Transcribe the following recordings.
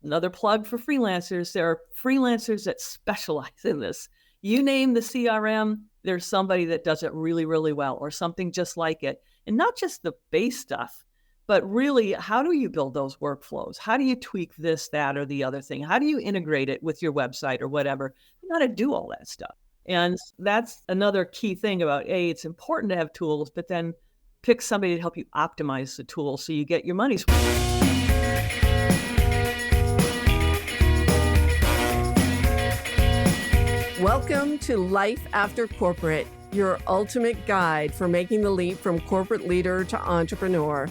another plug for freelancers. There are freelancers that specialize in this. You name the CRM, there's somebody that does it really, really well, or something just like it. And not just the base stuff, but really, how do you build those workflows? How do you tweak this, that, or the other thing? How do you integrate it with your website or whatever? You got to do all that stuff. And that's another key thing about, it's important to have tools, but then pick somebody to help you optimize the tool so you get your money's worth. Welcome to Life After Corporate, your ultimate guide for making the leap from corporate leader to entrepreneur.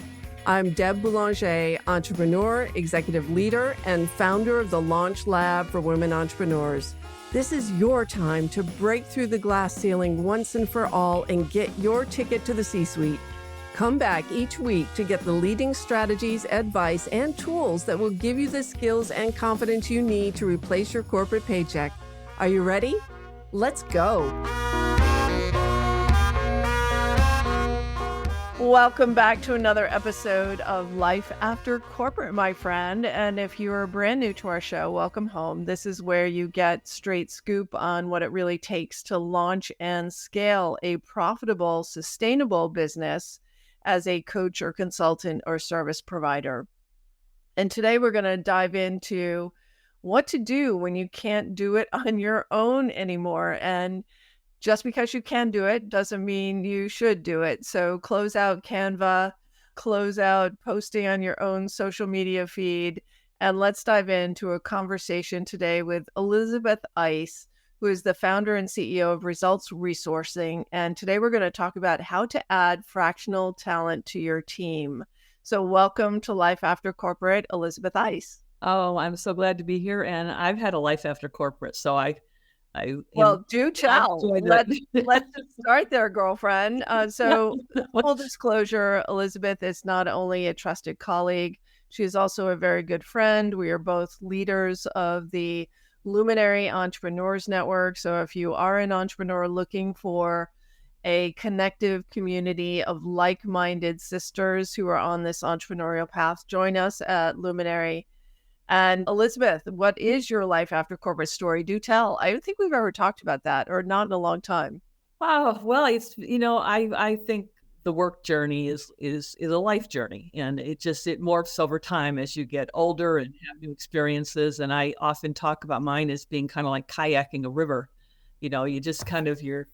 I'm Deb Boulanger, entrepreneur, executive leader, and founder of the Launch Lab for Women Entrepreneurs. This is your time to break through the glass ceiling once and for all and get your ticket to the C-suite. Come back each week to get the leading strategies, advice, and tools that will give you the skills and confidence you need to replace your corporate paycheck. Are you ready? Let's go. Welcome back to another episode of Life After Corporate, my friend. And if you're brand new to our show, welcome home. This is where you get straight scoop on what it really takes to launch and scale a profitable, sustainable business as a coach or consultant or service provider. And today we're going to dive into what to do when you can't do it on your own anymore. And just because you can do it doesn't mean you should do it. So close out Canva, close out posting on your own social media feed, and let's dive into a conversation today with Elizabeth Eiss, who is the founder and CEO of Results Resourcing. And today we're going to talk about how to add fractional talent to your team. So welcome to Life After Corporate, Elizabeth Eiss. Oh, I'm so glad to be here. And I've had a life after corporate. So well, do tell. Let's just start there, girlfriend. So full disclosure, Elizabeth is not only a trusted colleague, she is also a very good friend. We are both leaders of the Luminary Entrepreneurs Network. So if you are an entrepreneur looking for a connective community of like-minded sisters who are on this entrepreneurial path, join us at Luminary. And Elizabeth, what is your life after corporate story? Do tell. I don't think we've ever talked about that, or not in a long time. Wow. Well, it's, I think the work journey is a life journey, and it morphs over time as you get older and have new experiences. And I often talk about mine as being kind of like kayaking a river. You just you're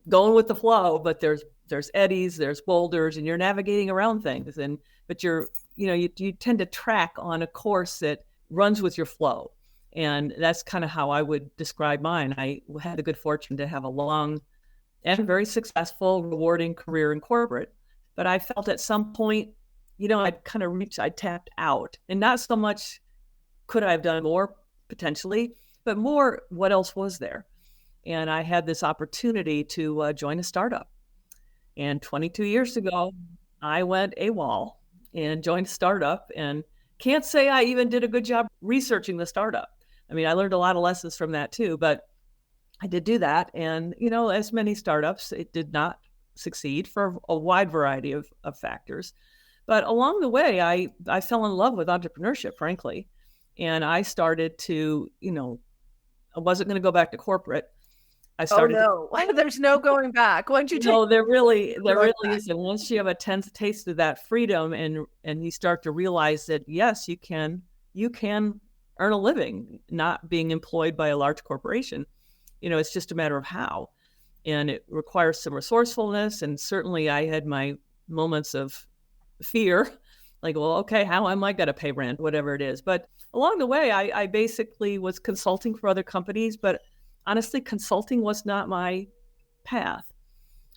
going with the flow, but there's eddies, there's boulders, and you're navigating around things. But you tend to track on a course that runs with your flow. And that's kind of how I would describe mine. I had the good fortune to have a long and very successful, rewarding career in corporate. But I felt at some point, I tapped out. And not so much could I have done more potentially, but more what else was there? And I had this opportunity to join a startup. And 22 years ago, I went AWOL and joined a startup, and can't say I even did a good job researching the startup. I mean, I learned a lot of lessons from that too, but I did do that. And, as many startups, it did not succeed for a wide variety of factors. But along the way, I fell in love with entrepreneurship, frankly. And I started to, I wasn't going to go back to corporate. There's no going back. Once you take there really isn't. Once you have a taste of that freedom and you start to realize that yes, you can earn a living not being employed by a large corporation. It's just a matter of how, and it requires some resourcefulness. And certainly I had my moments of fear, like, well, okay, how am I going to pay rent, whatever it is. But along the way, I basically was consulting for other companies, but honestly, consulting was not my path.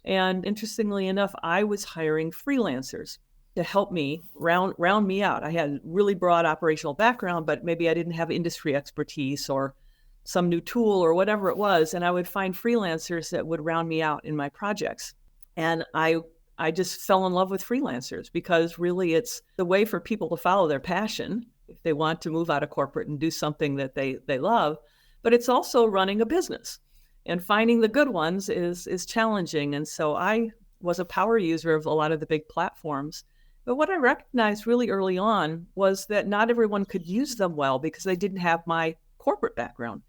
And interestingly enough, I was hiring freelancers to help me round me out. I had really broad operational background, but maybe I didn't have industry expertise or some new tool or whatever it was. And I would find freelancers that would round me out in my projects. And I just fell in love with freelancers because really it's the way for people to follow their passion if they want to move out of corporate and do something that they love. But it's also running a business, and finding the good ones is challenging. And so I was a power user of a lot of the big platforms But what I recognized really early on was that not everyone could use them well because they didn't have my corporate background.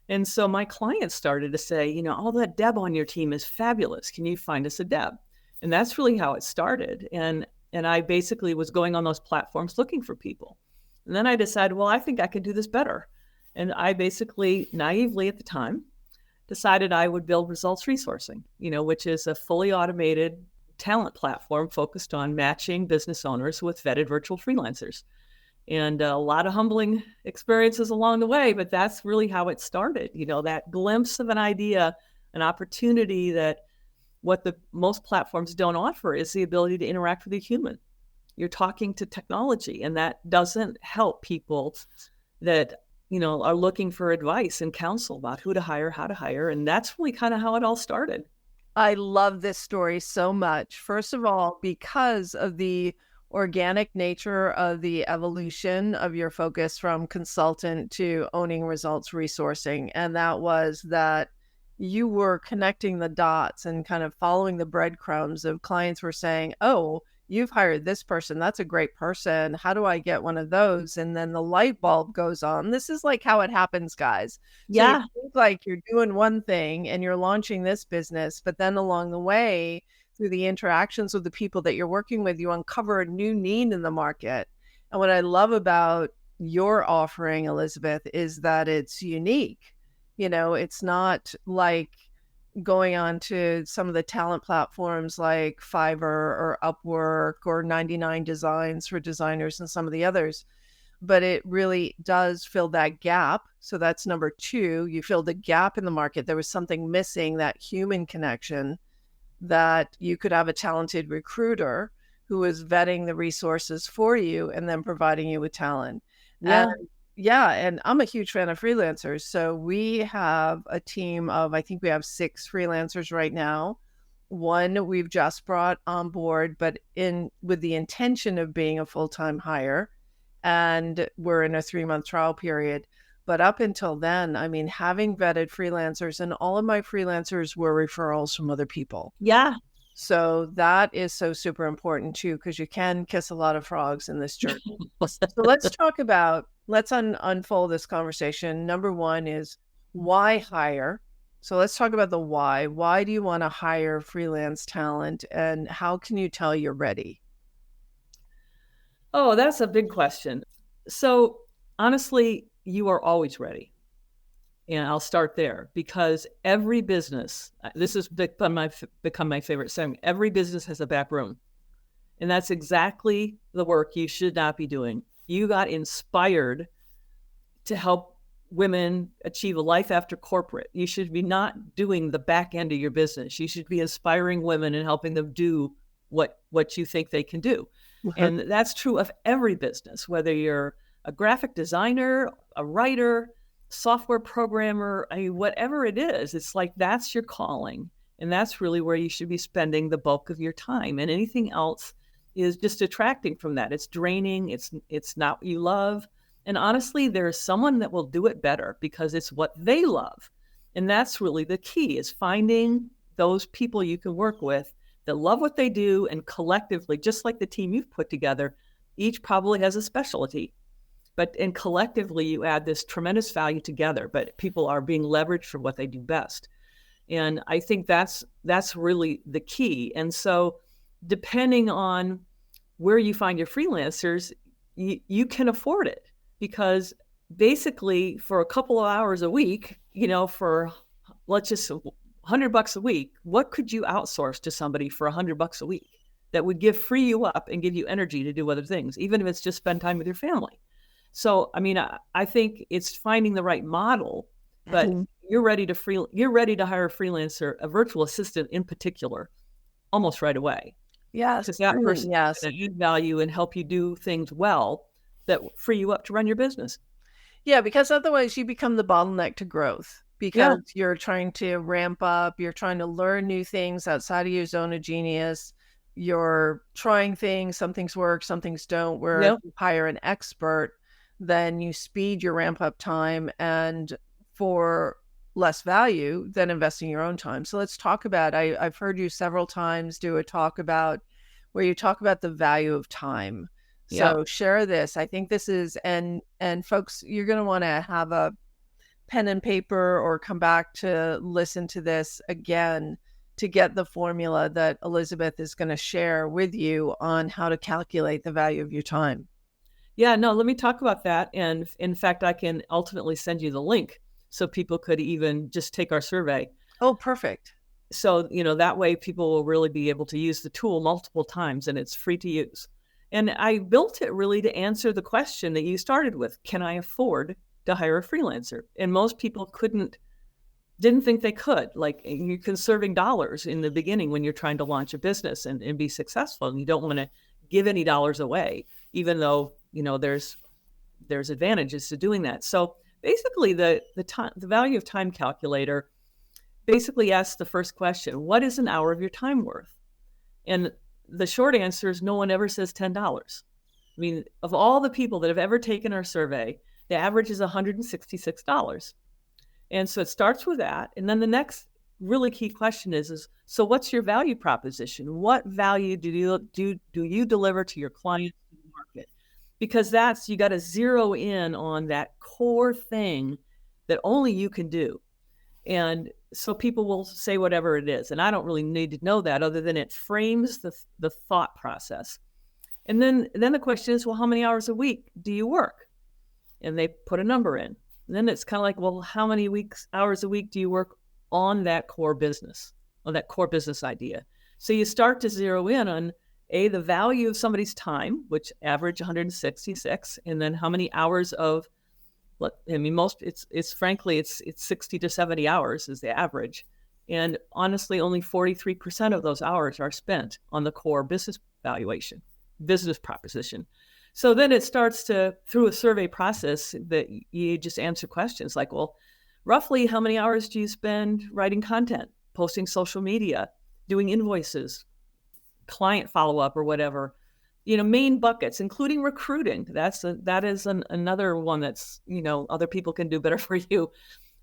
And so my clients started to say, all that Deb on your team is fabulous. Can you find us a Deb? And that's really how it started. And I basically was going on those platforms looking for people. And then I decided, well, I think I could do this better. And I basically naively at the time decided I would build Results Resourcing, which is a fully automated talent platform focused on matching business owners with vetted virtual freelancers. And a lot of humbling experiences along the way, but that's really how it started. That glimpse of an idea, an opportunity that what the most platforms don't offer is the ability to interact with a human. You're talking to technology, and that doesn't help people that are looking for advice and counsel about who to hire, how to hire. And that's really kind of how it all started. I love this story so much. First of all, because of the organic nature of the evolution of your focus from consultant to owning results resourcing. And that was that you were connecting the dots and kind of following the breadcrumbs of clients were saying, oh, you've hired this person. That's a great person. How do I get one of those? And then the light bulb goes on. This is like how it happens, guys. Yeah. So you think like you're doing one thing and you're launching this business, but then along the way, through the interactions with the people that you're working with, you uncover a new need in the market. And what I love about your offering, Elizabeth, is that it's unique. It's not like going on to some of the talent platforms like Fiverr or Upwork or 99 Designs for designers and some of the others, but it really does fill that gap. So that's number two. You filled the gap in the market. There was something missing, that human connection, that you could have a talented recruiter who is vetting the resources for you and then providing you with talent. And I'm a huge fan of freelancers. So we have a team of, I think we have 6 freelancers right now. One we've just brought on board, but with the intention of being a full-time hire. And we're in a 3-month trial period. But up until then, I mean, having vetted freelancers, and all of my freelancers were referrals from other people. Yeah. So that is so super important too, because you can kiss a lot of frogs in this journey. So let's unfold this conversation. Number one is why hire? So let's talk about the why. Why do you want to hire freelance talent, and how can you tell you're ready? Oh, that's a big question. So honestly, you are always ready. And I'll start there because every business, this has become my favorite saying, every business has a back room. And that's exactly the work you should not be doing. You got inspired to help women achieve a life after corporate. You should be not doing the back end of your business. You should be inspiring women and helping them do what you think they can do. Mm-hmm. And that's true of every business, whether you're a graphic designer, a writer, software programmer, whatever it is, it's like that's your calling. And that's really where you should be spending the bulk of your time. And anything else is just detracting from that. It's draining. It's not what you love. And honestly, there's someone that will do it better because it's what they love. And that's really the key, is finding those people you can work with that love what they do, and collectively, just like the team you've put together, each probably has a specialty. And collectively, you add this tremendous value together, but people are being leveraged for what they do best. And I think that's really the key. And so depending on where you find your freelancers, you can afford it, because basically for a couple of hours a week, for let's just $100 a week, what could you outsource to somebody for $100 a week that would free you up and give you energy to do other things, even if it's just spend time with your family? So, I mean, I think it's finding the right model, but you're ready to hire a freelancer, a virtual assistant in particular, almost right away. Yes. Because that person can add value and help you do things well that free you up to run your business. Yeah, because otherwise you become the bottleneck to growth, because you're trying to ramp up, you're trying to learn new things outside of your zone of genius. You're trying things, some things work, some things don't. Where if you hire an expert, then you speed your ramp up time, and for less value than investing your own time. So let's talk about, I've heard you several times do a talk about where you talk about the value of time. Yeah. So share this. I think this is, and folks, you're going to want to have a pen and paper or come back to listen to this again to get the formula that Elizabeth is going to share with you on how to calculate the value of your time. Yeah, no, let me talk about that. And in fact, I can ultimately send you the link so people could even just take our survey. Oh, perfect. So, that way people will really be able to use the tool multiple times and it's free to use. And I built it really to answer the question that you started with. Can I afford to hire a freelancer? And most people didn't think they could. Like, you're conserving dollars in the beginning when you're trying to launch a business and be successful. And you don't want to give any dollars away, even though, there's advantages to doing that. So basically the value of time calculator basically asks the first question: what is an hour of your time worth? And the short answer is no one ever says $10. I mean, of all the people that have ever taken our survey, the average is $166. And so it starts with that. And then the next really key question is so what's your value proposition? What value do you deliver to your clients in the market? Because you got to zero in on that core thing that only you can do. And so people will say whatever it is. And I don't really need to know that, other than it frames the thought process. And then the question is, well, how many hours a week do you work? And they put a number in. And then it's kind of like, well, how many hours a week do you work on that core business, on that core business idea? So you start to zero in on the value of somebody's time, which average 166, and then how many hours of, I mean, it's frankly 60 to 70 hours is the average. And honestly, only 43% of those hours are spent on the core business proposition. So then it starts to, through a survey process, that you just answer questions like, well, roughly how many hours do you spend writing content, posting social media, doing invoices, client follow-up or whatever? Main buckets, including recruiting. That is another one that's, other people can do better for you.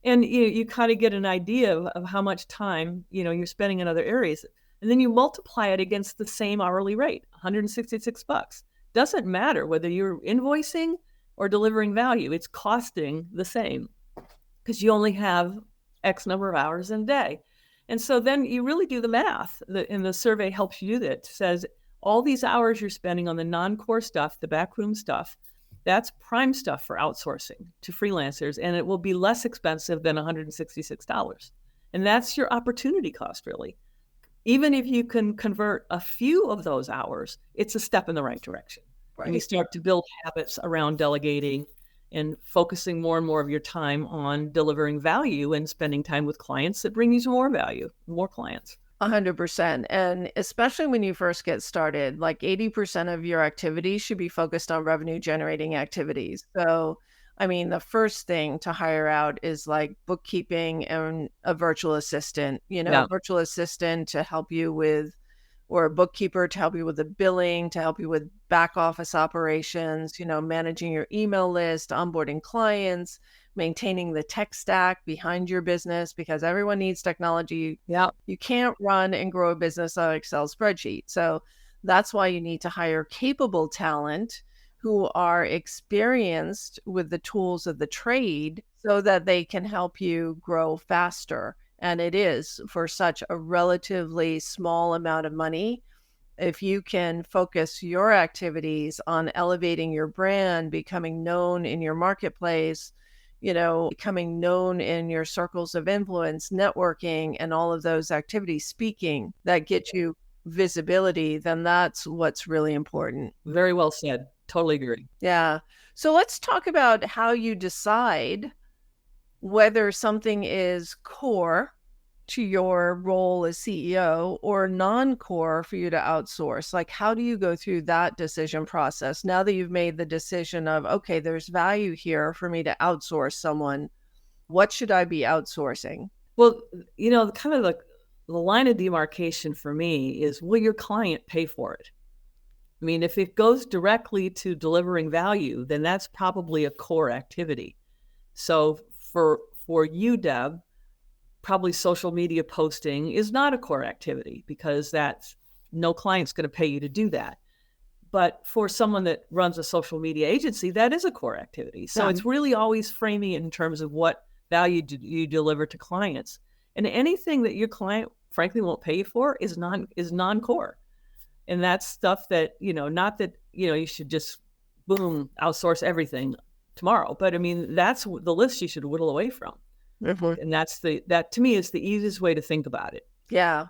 And you kind of get an idea of how much time, you're spending in other areas. And then you multiply it against the same hourly rate, $166. Doesn't matter whether you're invoicing or delivering value. It's costing the same because you only have X number of hours in a day. And so then you really do the math, and the survey helps you do that. It says all these hours you're spending on the non-core stuff, the backroom stuff, that's prime stuff for outsourcing to freelancers, and it will be less expensive than $166. And that's your opportunity cost, really. Even if you can convert a few of those hours, it's a step in the right direction. Right. And you start to build habits around delegating and focusing more and more of your time on delivering value and spending time with clients that bring you more value, more clients. 100%. And especially when you first get started, like 80% of your activities should be focused on revenue generating activities. So, I mean, the first thing to hire out is like bookkeeping and a virtual assistant, a virtual assistant to help you with, or a bookkeeper to help you with the billing, to help you with back office operations, managing your email list, onboarding clients, maintaining the tech stack behind your business, because everyone needs technology. Yeah. You can't run and grow a business on an Excel spreadsheet. So that's why you need to hire capable talent who are experienced with the tools of the trade so that they can help you grow faster. And it is for such a relatively small amount of money. If you can focus your activities on elevating your brand, becoming known in your marketplace, becoming known in your circles of influence, networking, and all of those activities, speaking, that get you visibility, then that's what's really important. Very well said. Totally agree. Yeah. So let's talk about how you decide whether something is core to your role as CEO or non-core for you to outsource. Like, how do you go through that decision process now that you've made the decision of, okay, there's value here for me to outsource someone? What should I be outsourcing? Well, kind of the line of demarcation for me is, will your client pay for it? I mean, if it goes directly to delivering value, then that's probably a core activity. So for you, Deb, probably social media posting is not a core activity because that's No client's going to pay you to do that. But for someone that runs a social media agency, that is a core activity. So it's really always framing it in terms of what value do you deliver to clients. And anything that your client, frankly, won't pay you for is non-core. And that's stuff that, not that, you should just, boom, outsource everything tomorrow. But I mean, that's the list you should whittle away from. Mm-hmm. And that to me is the easiest way to think about it. Yeah.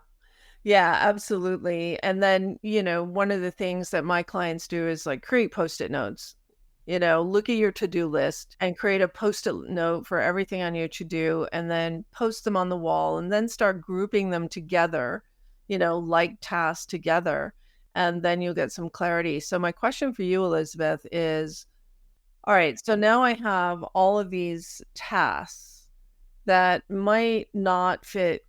Yeah, absolutely. And then, one of the things that my clients do is like create Post-it notes. Look at your to-do list and create a Post-it note for everything on your to-do, and then post them on the wall, and then start grouping them together, like tasks together, and then you'll get some clarity. So my question for you, Elizabeth, is, all right, so now I have all of these tasks that might not fit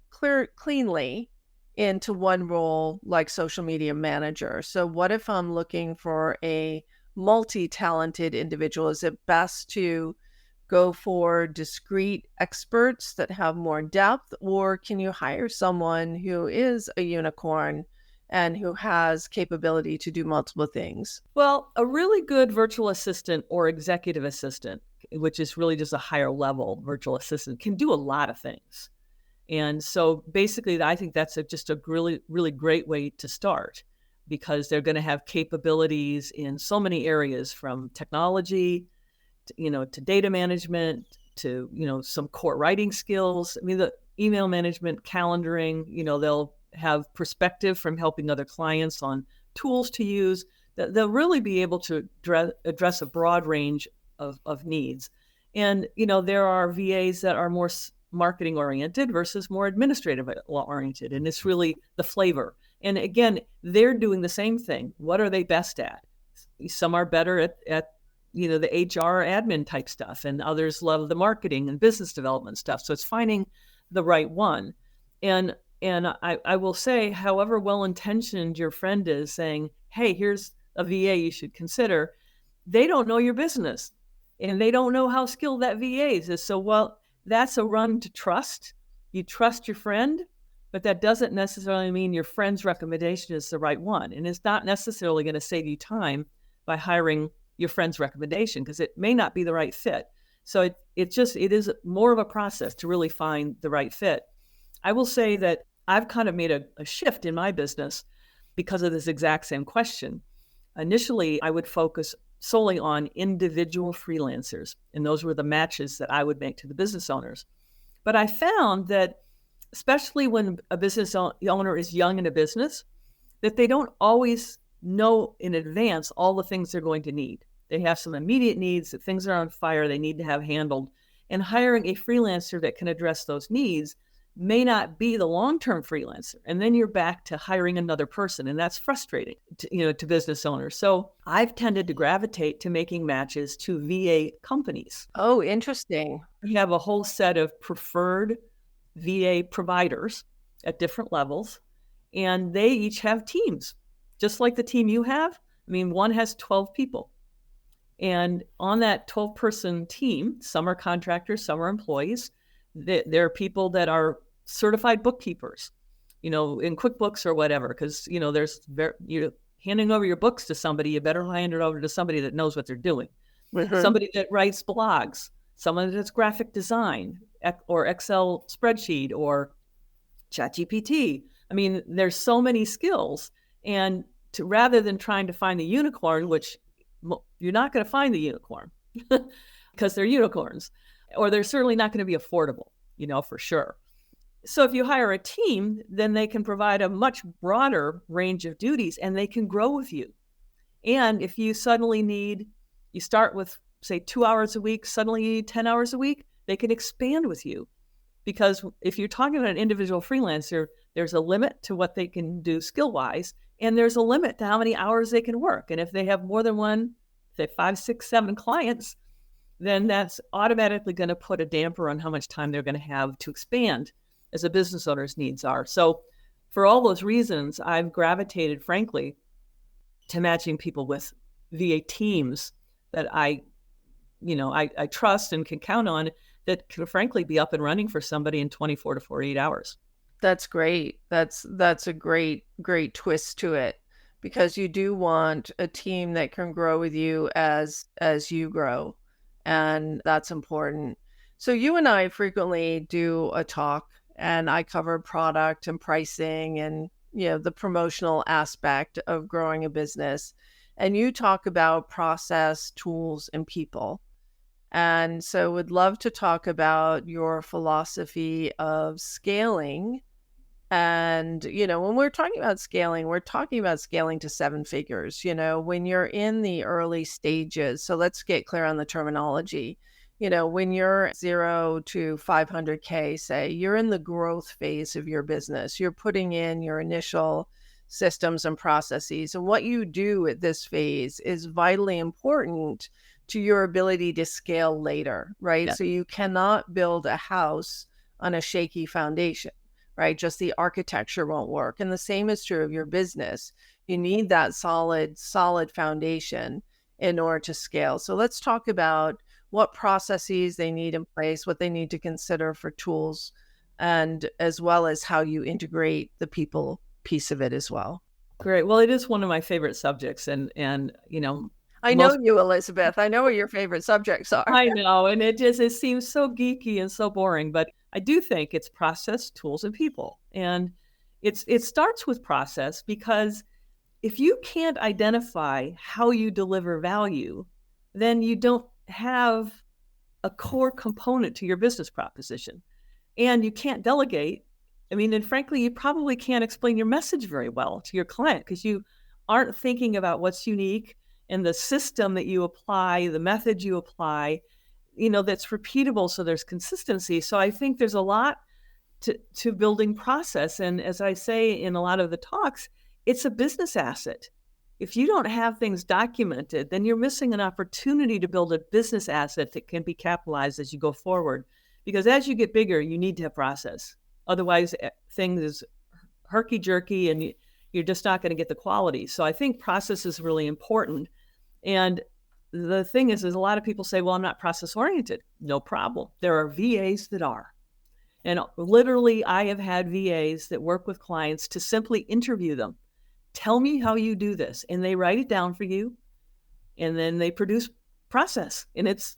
cleanly into one role like social media manager. So what if I'm looking for a multi-talented individual? Is it best to go for discrete experts that have more depth, or can you hire someone who is a unicorn and who has capability to do multiple things? Well, a really good virtual assistant or executive assistant, which is really just a higher level virtual assistant, can do a lot of things. And so basically, I think that's just a really, really great way to start, because they're going to have capabilities in so many areas, from technology, to data management, to, some core writing skills. I mean, the email management, calendaring, they'll have perspective from helping other clients on tools to use. They'll really be able to address a broad range of needs. And, there are VAs that are more marketing oriented versus more administrative oriented. And it's really the flavor. And again, they're doing the same thing. What are they best at? Some are better at the HR admin type stuff, and others love the marketing and business development stuff. So it's finding the right one. And I will say, however well-intentioned your friend is saying, hey, here's a VA you should consider, they don't know your business, and they don't know how skilled that VA is. So, that's a run to trust. You trust your friend, but that doesn't necessarily mean your friend's recommendation is the right one. And it's not necessarily going to save you time by hiring your friend's recommendation, because it may not be the right fit. So it is more of a process to really find the right fit. I will say that I've kind of made a shift in my business because of this exact same question. Initially, I would focus solely on individual freelancers, and those were the matches that I would make to the business owners. But I found that, especially when a business owner is young in a business, that they don't always know in advance all the things they're going to need. They have some immediate needs, that things are on fire they need to have handled. And hiring a freelancer that can address those needs may not be the long-term freelancer. And then you're back to hiring another person. And that's frustrating to business owners. So I've tended to gravitate to making matches to VA companies. Oh, interesting. We have a whole set of preferred VA providers at different levels, and they each have teams, just like the team you have. I mean, one has 12 people. And on that 12-person team, some are contractors, some are employees. There are people that are certified bookkeepers, in QuickBooks or whatever, because, you're handing over your books to somebody, you better hand it over to somebody that knows what they're doing. Mm-hmm. Somebody that writes blogs, someone that's graphic design or Excel spreadsheet or ChatGPT. I mean, there's so many skills. And rather than trying to find the unicorn, which you're not going to find the unicorn because they're unicorns, or they're certainly not going to be affordable, for sure. So if you hire a team, then they can provide a much broader range of duties, and they can grow with you. And if you suddenly you start with, say, 2 hours a week, suddenly you need 10 hours a week, they can expand with you. Because if you're talking about an individual freelancer, there's a limit to what they can do skill-wise, and there's a limit to how many hours they can work. And if they have more than one, say 5, 6, 7 clients, then that's automatically going to put a damper on how much time they're going to have to expand as a business owner's needs are. So for all those reasons, I've gravitated, frankly, to matching people with VA teams that I trust and can count on, that can frankly be up and running for somebody in 24 to 48 hours. That's great. That's a great twist to it, because you do want a team that can grow with you as you grow, and that's important. So you and I frequently do a talk, and I cover product and pricing and the promotional aspect of growing a business. And you talk about process, tools, and people. And so would love to talk about your philosophy of scaling. And, when we're talking about scaling to seven figures, when you're in the early stages. So let's get clear on the terminology. When you're 0 to 500K, say, you're in the growth phase of your business. You're putting in your initial systems and processes. And what you do at this phase is vitally important to your ability to scale later, right? Yeah. So you cannot build a house on a shaky foundation, right? Just the architecture won't work. And the same is true of your business. You need that solid foundation in order to scale. So let's talk about what processes they need in place, what they need to consider for tools, and as well as how you integrate the people piece of it as well. Great. Well, it is one of my favorite subjects. And I know you, Elizabeth. I know what your favorite subjects are. I know. And it seems so geeky and so boring, but I do think it's process, tools, and people. And it starts with process, because if you can't identify how you deliver value, then you don't have a core component to your business proposition. And you can't delegate. I mean, and frankly, you probably can't explain your message very well to your client, because you aren't thinking about what's unique and the system that you apply, the method you apply, that's repeatable. So there's consistency. So I think there's a lot to building process. And as I say in a lot of the talks, it's a business asset. If you don't have things documented, then you're missing an opportunity to build a business asset that can be capitalized as you go forward. Because as you get bigger, you need to have process. Otherwise, things is herky-jerky and you're just not going to get the quality. So I think process is really important. And the thing is a lot of people say, well, I'm not process oriented. No problem. There are VAs that are. And literally, I have had VAs that work with clients to simply interview them. Tell me how you do this. And they write it down for you. And then they produce process. And it's,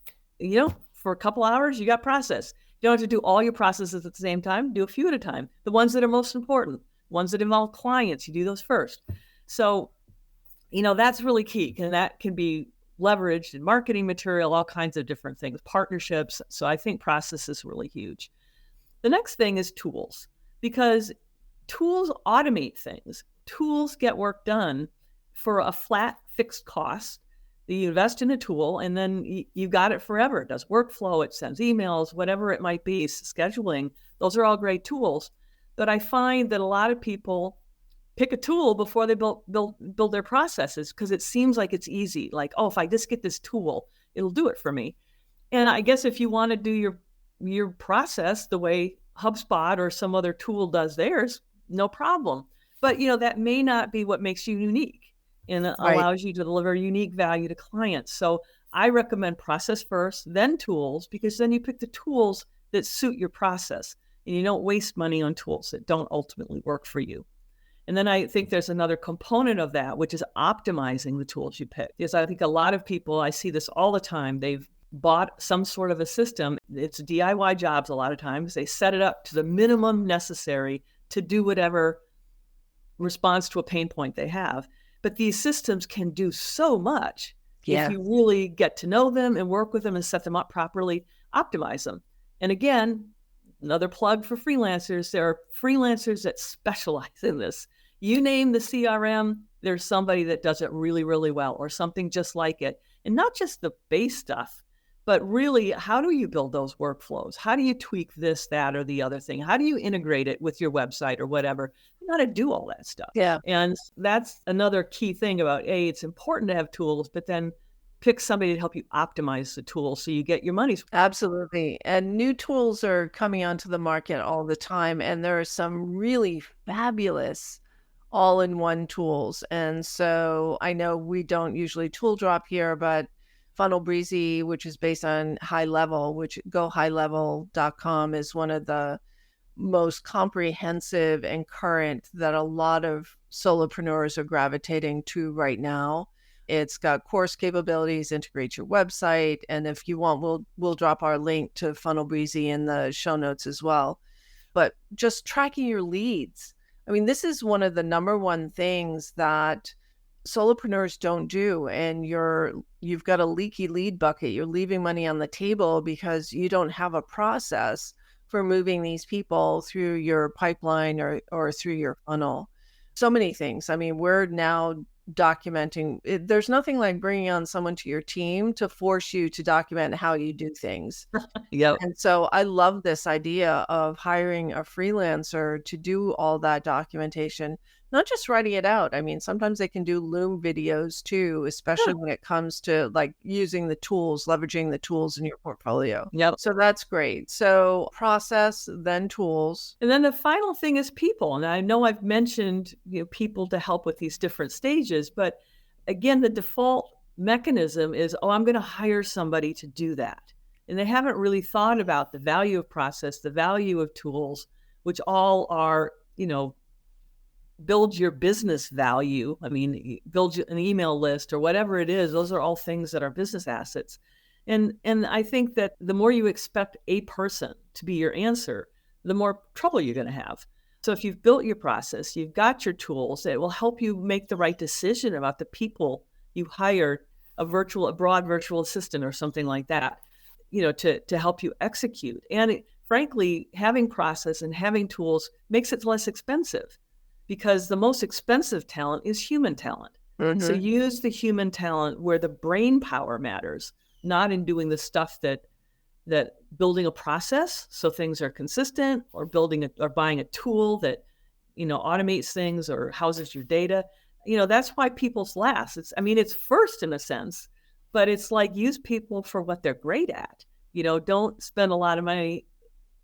for a couple hours, you got process. You don't have to do all your processes at the same time. Do a few at a time. The ones that are most important, ones that involve clients, you do those first. So, that's really key. And that can be leveraged in marketing material, all kinds of different things, partnerships. So I think process is really huge. The next thing is tools, because tools automate things. Tools get work done for a flat fixed cost. You invest in a tool and then you got it forever. It does workflow, it sends emails, whatever it might be, scheduling. Those are all great tools. But I find that a lot of people pick a tool before they build their processes, because it seems like it's easy. Like, oh, if I just get this tool, it'll do it for me. And I guess if you want to do your process the way HubSpot or some other tool does theirs, no problem. But, that may not be what makes you unique and allows you to deliver unique value to clients. So I recommend process first, then tools, because then you pick the tools that suit your process and you don't waste money on tools that don't ultimately work for you. And then I think there's another component of that, which is optimizing the tools you pick. Because I think a lot of people, I see this all the time, they've bought some sort of a system. It's DIY jobs a lot of times. They set it up to the minimum necessary to do whatever responds to a pain point they have. But these systems can do so much if you really get to know them and work with them and set them up properly, optimize them. And again, another plug for freelancers. There are freelancers that specialize in this. You name the CRM, there's somebody that does it really, really well, or something just like it. And not just the base stuff, but really, how do you build those workflows? How do you tweak this, that, or the other thing? How do you integrate it with your website or whatever? You got to do all that stuff. Yeah. And that's another key thing about, it's important to have tools, but then pick somebody to help you optimize the tool so you get your money's worth. Absolutely. And new tools are coming onto the market all the time. And there are some really fabulous all-in-one tools. And so I know we don't usually tool drop here, but Funnel Breezy, which is based on High Level, which gohighlevel.com is one of the most comprehensive and current that a lot of solopreneurs are gravitating to right now. It's got course capabilities, integrate your website, and if you want, we'll drop our link to Funnel Breezy in the show notes as well. But just tracking your leads. I mean, this is one of the number one things that solopreneurs don't do. And you've got a leaky lead bucket. You're leaving money on the table because you don't have a process for moving these people through your pipeline or through your funnel. So many things. I mean, we're now documenting. There's nothing like bringing on someone to your team to force you to document how you do things. Yep. And so I love this idea of hiring a freelancer to do all that documentation, not just writing it out. I mean, sometimes they can do Loom videos too, especially when it comes to like using the tools, leveraging the tools in your portfolio. Yep. So that's great. So process, then tools. And then the final thing is people. And I know I've mentioned, people to help with these different stages, but again, the default mechanism is, oh, I'm going to hire somebody to do that. And they haven't really thought about the value of process, the value of tools, which all are, build your business value. I mean, build an email list or whatever it is. Those are all things that are business assets. And I think that the more you expect a person to be your answer, the more trouble you're going to have. So if you've built your process, you've got your tools, it will help you make the right decision about the people you hired, a broad virtual assistant or something like that, to help you execute. And frankly, having process and having tools makes it less expensive, because the most expensive talent is human talent. Mm-hmm. So use the human talent where the brain power matters, not in doing the stuff that building a process so things are consistent, or buying a tool that, automates things or houses your data. That's why people's last. It's first in a sense, but it's like, use people for what they're great at. Don't spend a lot of money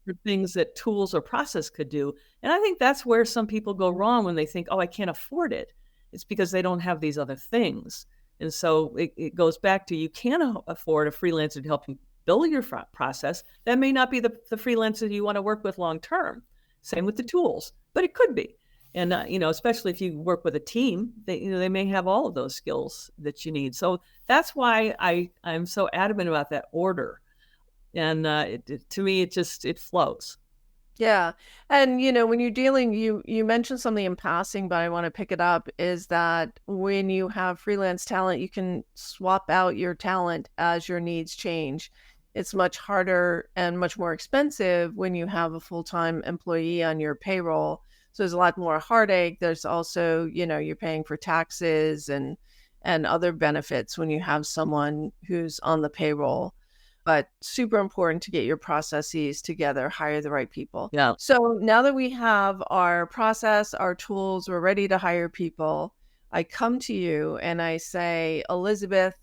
for things that tools or process could do. And I think that's where some people go wrong when they think, oh, I can't afford it. It's because they don't have these other things. And so it goes back to, you can afford a freelancer to help you build your process. That may not be the freelancer you want to work with long term. Same with the tools, but it could be. And, especially if you work with a team, they may have all of those skills that you need. So that's why I'm so adamant about that order. And to me, it flows. Yeah. And, when you're dealing, you mentioned something in passing, but I want to pick it up, is that when you have freelance talent, you can swap out your talent as your needs change. It's much harder and much more expensive when you have a full-time employee on your payroll. So there's a lot more heartache. There's also, you're paying for taxes and other benefits when you have someone who's on the payroll. But super important to get your processes together, hire the right people. Yeah. So now that we have our process, our tools, we're ready to hire people, I come to you and I say, Elizabeth,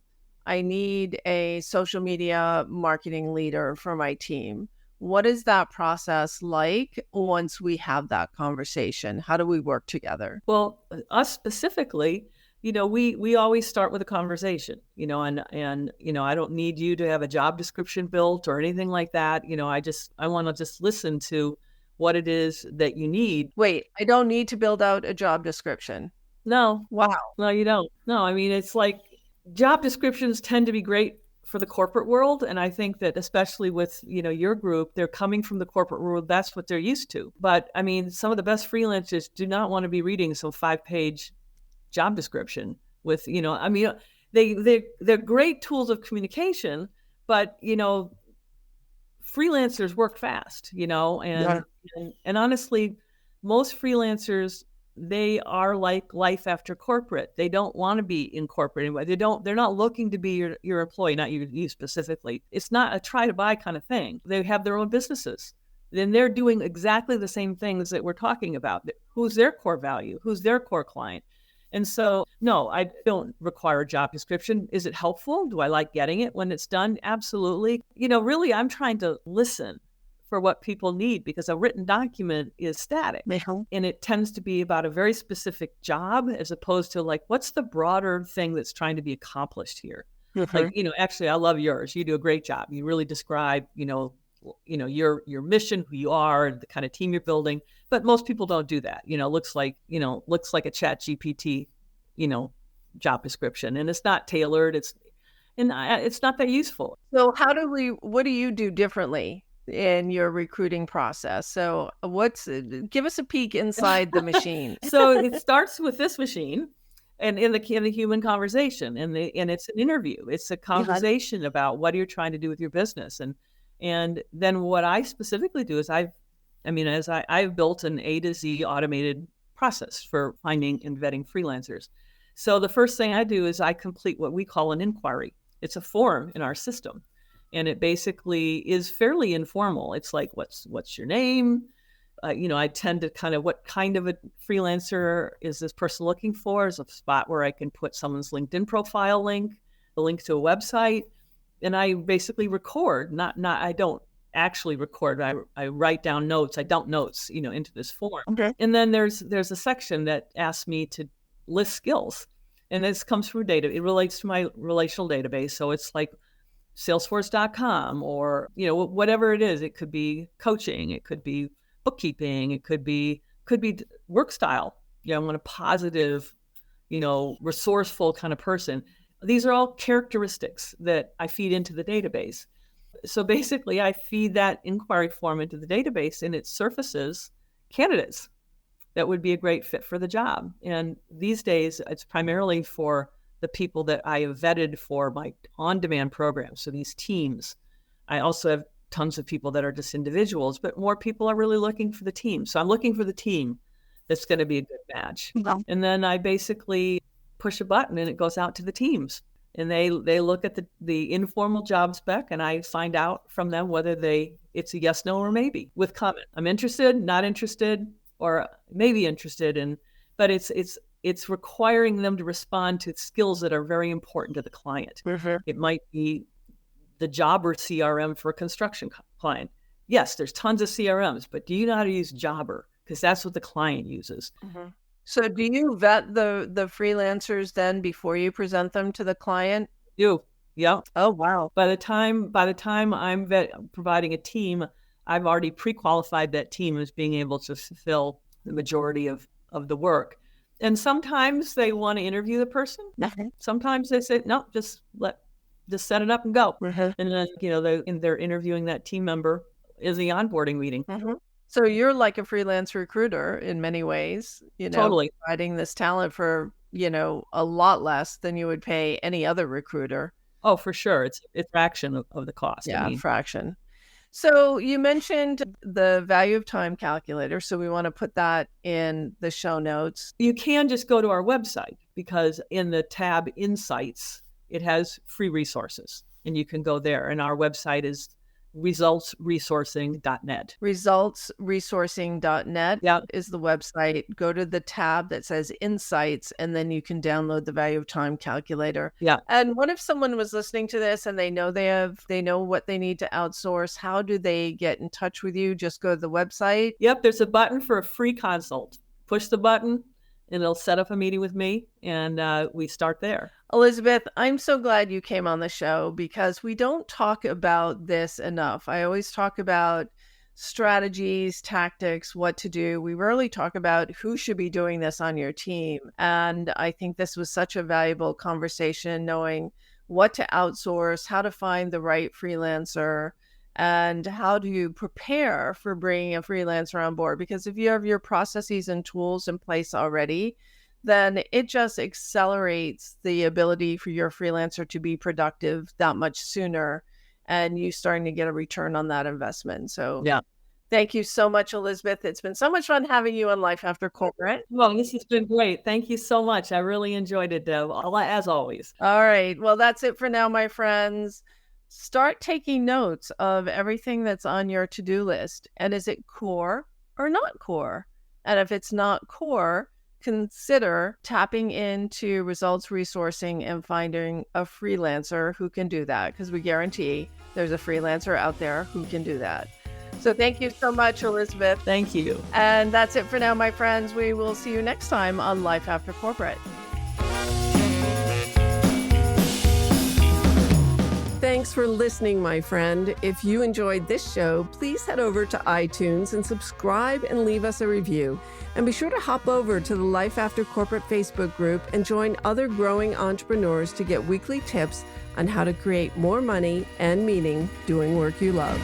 I need a social media marketing leader for my team. What is that process like once we have that conversation? How do we work together? Well, us specifically, we always start with a conversation, and I don't need you to have a job description built or anything like that. I want to just listen to what it is that you need. Wait, I don't need to build out a job description. No. Wow. No, you don't. No, it's like, job descriptions tend to be great for the corporate world. And I think that especially with, your group, they're coming from the corporate world. That's what they're used to. But some of the best freelancers do not want to be reading some 5-page job description with, they're great tools of communication, but, freelancers work fast, and honestly, most freelancers, they are like LifeAfterCorporate. They don't want to be in corporate anyway. They're not looking to be your employee, not you specifically. It's not a try to buy kind of thing. They have their own businesses. Then they're doing exactly the same things that we're talking about. Who's their core value? Who's their core client? And so, no, I don't require a job description. Is it helpful? Do I like getting it when it's done? Absolutely. Really, I'm trying to listen for what people need, because a written document is static, and it tends to be about a very specific job, as opposed to like, what's the broader thing that's trying to be accomplished here? Like, actually, I love yours. You do a great job. You really describe, your mission, who you are, the kind of team you're building. But most people don't do that. Looks like a Chat GPT, job description, and it's not tailored. It's not that useful. So what do you do differently in your recruiting process? So give us a peek inside the machine. So it starts with this machine and in the human conversation, and it's an interview. It's a conversation about what you're trying to do with your business. And then what I specifically do is I've built an A to Z automated process for finding and vetting freelancers. So the first thing I do is I complete what we call an inquiry. It's a form in our system, and it basically is fairly informal. It's like, what's your name? I tend to what kind of a freelancer is this person looking for? Is a spot where I can put someone's LinkedIn profile link, the link to a website, and I basically record. I don't actually record. I write down notes. I dump notes, into this form. Okay. And then there's a section that asks me to list skills. And this comes from data. It relates to my relational database. So it's like Salesforce.com or, whatever it is. It could be coaching. It could be bookkeeping. It could be work style. I'm a positive, resourceful kind of person. These are all characteristics that I feed into the database. So basically, I feed that inquiry form into the database, and it surfaces candidates that would be a great fit for the job. And these days, it's primarily for the people that I have vetted for my on-demand program. So these teams. I also have tons of people that are just individuals, but more people are really looking for the team. So I'm looking for the team that's going to be a good match. Wow. And then I basically push a button and it goes out to the teams. And they look at the informal job spec, and I find out from them whether it's a yes, no, or maybe with comment. I'm interested, not interested, or maybe interested, but it's requiring them to respond to skills that are very important to the client. Mm-hmm. It might be the Jobber CRM for a construction client. Yes, there's tons of CRMs, but do you know how to use Jobber? Because that's what the client uses. Mm-hmm. So do you vet the freelancers then before you present them to the client? Yeah. Oh, wow. By the time I'm providing a team, I've already pre-qualified that team as being able to fulfill the majority of the work. And sometimes they want to interview the person. Mm-hmm. Sometimes they say, no, just set it up and go. Mm-hmm. And then, they're interviewing that team member is the onboarding meeting. Mm-hmm. So you're like a freelance recruiter in many ways, Totally providing this talent for, a lot less than you would pay any other recruiter. Oh, for sure. It's a fraction of the cost. Yeah, fraction. So you mentioned the value of time calculator. So we want to put that in the show notes. You can just go to our website, because in the tab Insights, it has free resources, and you can go there. And our website is resultsresourcing.net. Resultsresourcing.net is the website. Go to the tab that says Insights, and then you can download the value of time calculator. Yeah. And what if someone was listening to this and they know what they need to outsource? How do they get in touch with you? Just go to the website. Yep. There's a button for a free consult. Push the button, and it'll set up a meeting with me, and we start there. Elizabeth, I'm so glad you came on the show, because we don't talk about this enough. I always talk about strategies, tactics, what to do. We rarely talk about who should be doing this on your team. And I think this was such a valuable conversation, knowing what to outsource, how to find the right freelancer, and how do you prepare for bringing a freelancer on board. Because if you have your processes and tools in place already, then it just accelerates the ability for your freelancer to be productive that much sooner, and you starting to get a return on that investment. So yeah. Thank you so much, Elizabeth. It's been so much fun having you on Life After Corporate. Well, this has been great. Thank you so much. I really enjoyed it, Deb, as always. All right. Well, that's it for now, my friends. Start taking notes of everything that's on your to-do list. And is it core or not core? And if it's not core, consider tapping into results resourcing and finding a freelancer who can do that, because we guarantee there's a freelancer out there who can do that. So thank you so much, Elizabeth. Thank you. And that's it for now, my friends. We will see you next time on Life After Corporate. Thanks Thanks for listening, my friend. If you enjoyed this show, please head over to iTunes and subscribe and leave us a review. And be sure to hop over to the Life After Corporate Facebook group and join other growing entrepreneurs to get weekly tips on how to create more money and meaning doing work you love.